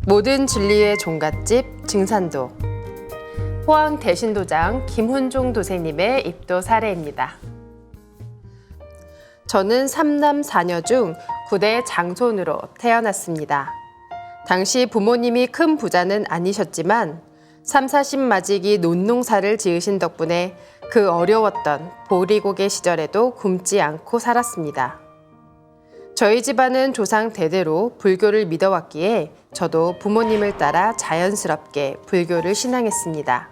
모든 진리의 종갓집 증산도. 포항 대신도장 김훈종 도생님의 입도 사례입니다. 저는 3남 4녀 중 9대 장손으로 태어났습니다. 당시 부모님이 큰 부자는 아니셨지만 3, 40 맞이기 논농사를 지으신 덕분에 그 어려웠던 보리고개 시절에도 굶지 않고 살았습니다. 저희 집안은 조상 대대로 불교를 믿어왔기에 저도 부모님을 따라 자연스럽게 불교를 신앙했습니다.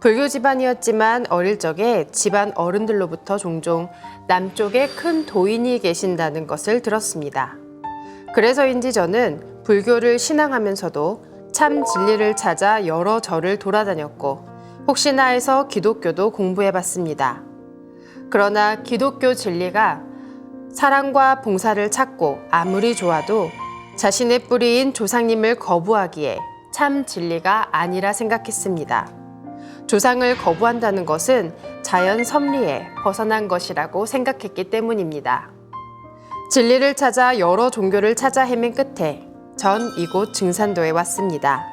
불교 집안이었지만 어릴 적에 집안 어른들로부터 종종 남쪽에 큰 도인이 계신다는 것을 들었습니다. 그래서인지 저는 불교를 신앙하면서도 참 진리를 찾아 여러 절을 돌아다녔고 혹시나 해서 기독교도 공부해봤습니다. 그러나 기독교 진리가 사랑과 봉사를 찾고 아무리 좋아도 자신의 뿌리인 조상님을 거부하기에 참 진리가 아니라 생각했습니다. 조상을 거부한다는 것은 자연 섭리에 벗어난 것이라고 생각했기 때문입니다. 진리를 찾아 여러 종교를 찾아 헤맨 끝에 전 이곳 증산도에 왔습니다.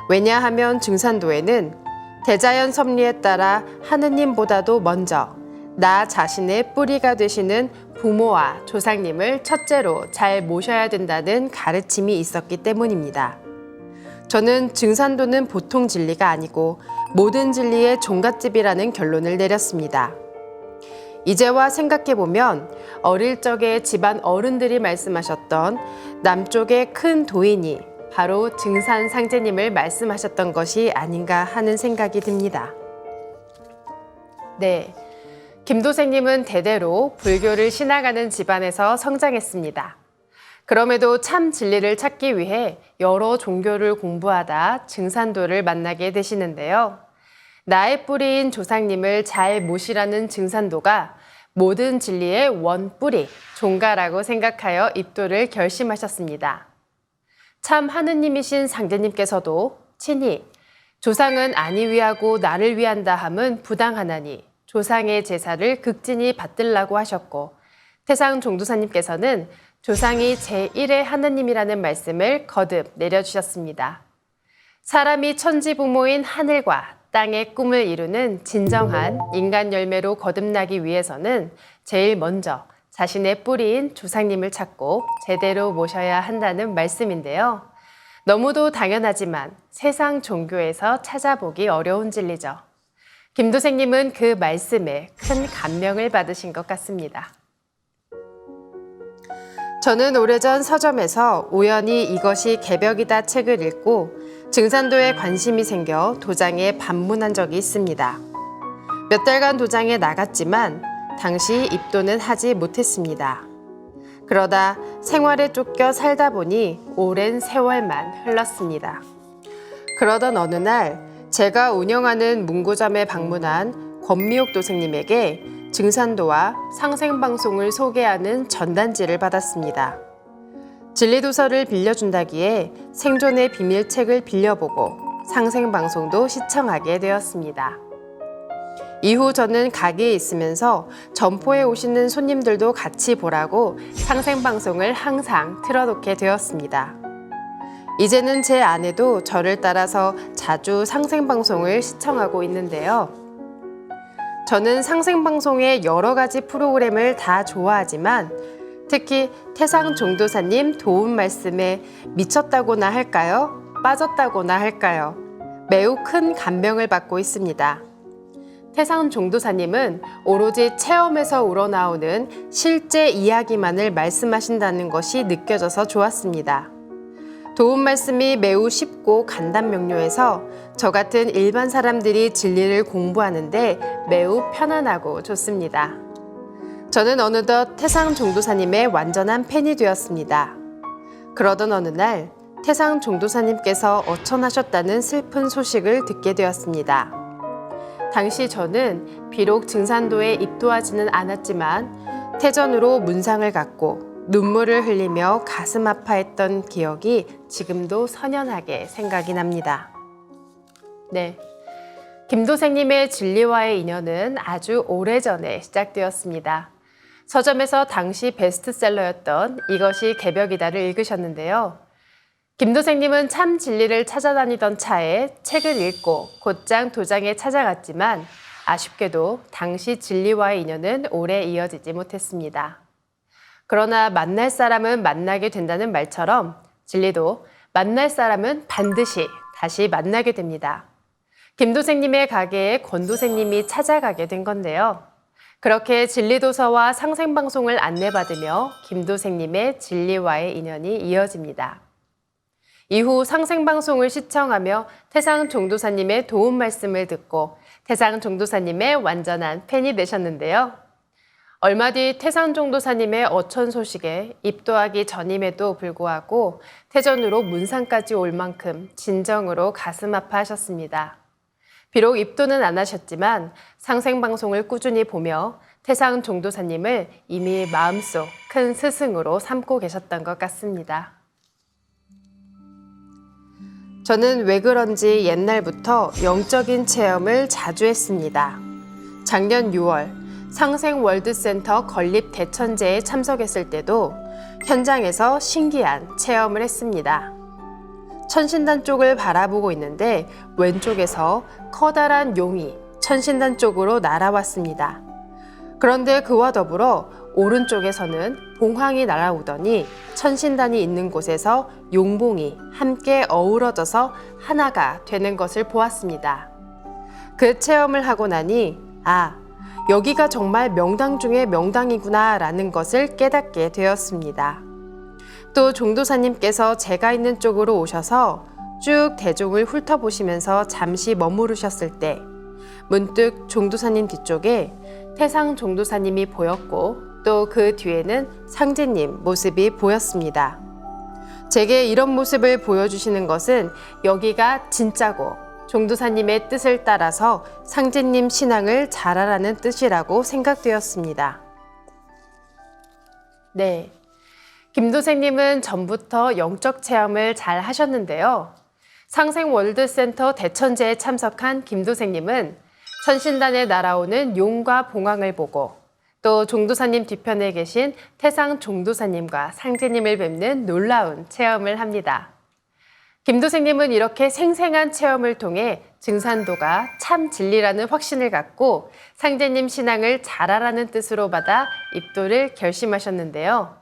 왜냐하면 증산도에는 대자연 섭리에 따라 하느님보다도 먼저 나 자신의 뿌리가 되시는 부모와 조상님을 첫째로 잘 모셔야 된다는 가르침이 있었기 때문입니다. 저는 증산도는 보통 진리가 아니고 모든 진리의 종갓집이라는 결론을 내렸습니다. 이제와 생각해보면 어릴 적에 집안 어른들이 말씀하셨던 남쪽의 큰 도인이 바로 증산 상제님을 말씀하셨던 것이 아닌가 하는 생각이 듭니다. 네, 김도생님은 대대로 불교를 신앙하는 집안에서 성장했습니다. 그럼에도 참 진리를 찾기 위해 여러 종교를 공부하다 증산도를 만나게 되시는데요. 나의 뿌리인 조상님을 잘 모시라는 증산도가 모든 진리의 원뿌리, 종가라고 생각하여 입도를 결심하셨습니다. 참 하느님이신 상제님께서도 친히 조상은 아니 위하고 나를 위한다 함은 부당하나니 조상의 제사를 극진히 받들라고 하셨고 태상 종도사님께서는 조상이 제1의 하느님이라는 말씀을 거듭 내려주셨습니다. 사람이 천지부모인 하늘과 땅의 꿈을 이루는 진정한 인간 열매로 거듭나기 위해서는 제일 먼저 자신의 뿌리인 조상님을 찾고 제대로 모셔야 한다는 말씀인데요. 너무도 당연하지만 세상 종교에서 찾아보기 어려운 진리죠. 김도생님은 그 말씀에 큰 감명을 받으신 것 같습니다. 저는 오래전 서점에서 우연히 이것이 개벽이다 책을 읽고 증산도에 관심이 생겨 도장에 방문한 적이 있습니다. 몇 달간 도장에 나갔지만 당시 입도는 하지 못했습니다. 그러다 생활에 쫓겨 살다 보니 오랜 세월만 흘렀습니다. 그러던 어느 날 제가 운영하는 문구점에 방문한 권미옥 도생님에게 증산도와 상생방송을 소개하는 전단지를 받았습니다. 진리도서를 빌려준다기에 생존의 비밀 책을 빌려보고 상생방송도 시청하게 되었습니다. 이후 저는 가게에 있으면서 점포에 오시는 손님들도 같이 보라고 상생방송을 항상 틀어놓게 되었습니다. 이제는 제 아내도 저를 따라서 자주 상생방송을 시청하고 있는데요. 저는 상생방송의 여러 가지 프로그램을 다 좋아하지만 특히 태상 종도사님 도움 말씀에 미쳤다고나 할까요? 빠졌다고나 할까요? 매우 큰 감명을 받고 있습니다. 태상 종도사님은 오로지 체험에서 우러나오는 실제 이야기만을 말씀하신다는 것이 느껴져서 좋았습니다. 도움 말씀이 매우 쉽고 간단 명료해서 저 같은 일반 사람들이 진리를 공부하는데 매우 편안하고 좋습니다. 저는 어느덧 태상 종도사님의 완전한 팬이 되었습니다. 그러던 어느 날 태상 종도사님께서 어천하셨다는 슬픈 소식을 듣게 되었습니다. 당시 저는 비록 증산도에 입도하지는 않았지만 태전으로 문상을 갖고 눈물을 흘리며 가슴 아파했던 기억이 지금도 선연하게 생각이 납니다. 네, 김도생님의 진리와의 인연은 아주 오래전에 시작되었습니다. 서점에서 당시 베스트셀러였던 이것이 개벽이다를 읽으셨는데요. 김도생님은 참 진리를 찾아다니던 차에 책을 읽고 곧장 도장에 찾아갔지만 아쉽게도 당시 진리와의 인연은 오래 이어지지 못했습니다. 그러나 만날 사람은 만나게 된다는 말처럼 진리도 만날 사람은 반드시 다시 만나게 됩니다. 김도생님의 가게에 권도생님이 찾아가게 된 건데요. 그렇게 진리도서와 상생방송을 안내받으며 김도생님의 진리와의 인연이 이어집니다. 이후 상생방송을 시청하며 태상 종도사님의 도움 말씀을 듣고 태상 종도사님의 완전한 팬이 되셨는데요. 얼마 뒤 태상 종도사님의 어천 소식에 입도하기 전임에도 불구하고 태전으로 문상까지 올 만큼 진정으로 가슴 아파하셨습니다. 비록 입도는 안 하셨지만 상생방송을 꾸준히 보며 태상 종도사님을 이미 마음속 큰 스승으로 삼고 계셨던 것 같습니다. 저는 왜 그런지 옛날부터 영적인 체험을 자주 했습니다. 작년 6월 상생월드센터 건립 대천제에 참석했을 때도 현장에서 신기한 체험을 했습니다. 천신단 쪽을 바라보고 있는데 왼쪽에서 커다란 용이 천신단 쪽으로 날아왔습니다. 그런데 그와 더불어 오른쪽에서는 봉황이 날아오더니 천신단이 있는 곳에서 용봉이 함께 어우러져서 하나가 되는 것을 보았습니다. 그 체험을 하고 나니 여기가 정말 명당 중의 명당이구나 라는 것을 깨닫게 되었습니다. 또 종도사님께서 제가 있는 쪽으로 오셔서 쭉 대종을 훑어보시면서 잠시 머무르셨을 때 문득 종도사님 뒤쪽에 태상 종도사님이 보였고 또 그 뒤에는 상제님 모습이 보였습니다. 제게 이런 모습을 보여주시는 것은 여기가 진짜고 종도사님의 뜻을 따라서 상제님 신앙을 잘하라는 뜻이라고 생각되었습니다. 네, 김도생님은 전부터 영적 체험을 잘 하셨는데요. 상생월드센터 대천제에 참석한 김도생님은 천신단에 날아오는 용과 봉황을 보고 또 종도사님 뒤편에 계신 태상 종도사님과 상제님을 뵙는 놀라운 체험을 합니다. 김도생님은 이렇게 생생한 체험을 통해 증산도가 참 진리라는 확신을 갖고 상제님 신앙을 잘하라는 뜻으로 받아 입도를 결심하셨는데요.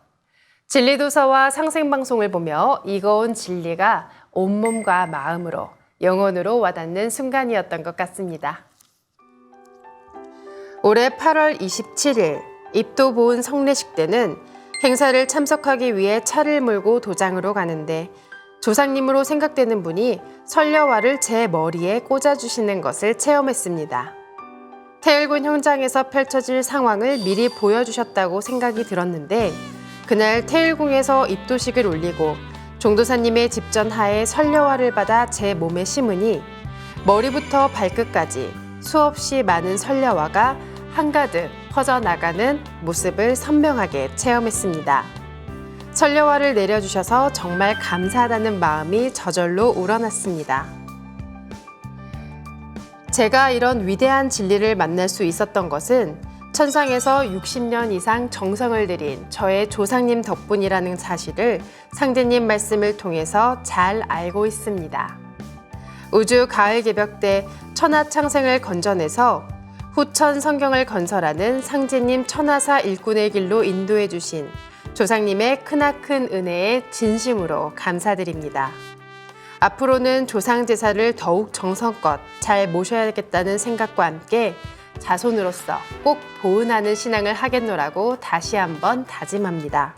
진리도서와 상생방송을 보며 익어온 진리가 온몸과 마음으로 영혼으로 와닿는 순간이었던 것 같습니다. 올해 8월 27일 입도 보은 성례식 때는 행사를 참석하기 위해 차를 몰고 도장으로 가는데 조상님으로 생각되는 분이 설려화를 제 머리에 꽂아주시는 것을 체험했습니다. 태일군 현장에서 펼쳐질 상황을 미리 보여주셨다고 생각이 들었는데 그날 태일궁에서 입도식을 올리고 종도사님의 집전하에 설려화를 받아 제 몸에 심으니 머리부터 발끝까지 수없이 많은 설려화가 한가득 퍼져나가는 모습을 선명하게 체험했습니다. 설려화를 내려주셔서 정말 감사하다는 마음이 저절로 우러났습니다. 제가 이런 위대한 진리를 만날 수 있었던 것은 천상에서 60년 이상 정성을 들인 저의 조상님 덕분이라는 사실을 상제님 말씀을 통해서 잘 알고 있습니다. 우주 가을 개벽 때 천하창생을 건져내서 후천 성경을 건설하는 상제님 천하사 일꾼의 길로 인도해 주신 조상님의 크나큰 은혜에 진심으로 감사드립니다. 앞으로는 조상 제사를 더욱 정성껏 잘 모셔야겠다는 생각과 함께 자손으로서 꼭 보은하는 신앙을 하겠노라고 다시 한번 다짐합니다.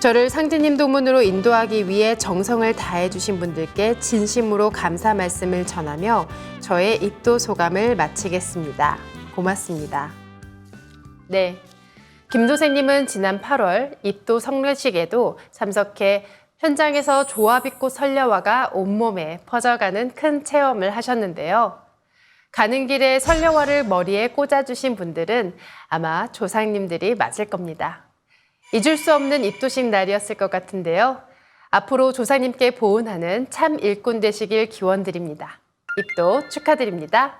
저를 상제님 도문으로 인도하기 위해 정성을 다해 주신 분들께 진심으로 감사 말씀을 전하며 저의 입도 소감을 마치겠습니다. 고맙습니다. 네, 김도생님은 지난 8월 입도 성례식에도 참석해 현장에서 조화빛꽃 설려화가 온몸에 퍼져가는 큰 체험을 하셨는데요. 가는 길에 설려화를 머리에 꽂아주신 분들은 아마 조상님들이 맞을 겁니다. 잊을 수 없는 입도식 날이었을 것 같은데요. 앞으로 조상님께 보은하는 참 일꾼 되시길 기원드립니다. 입도 축하드립니다.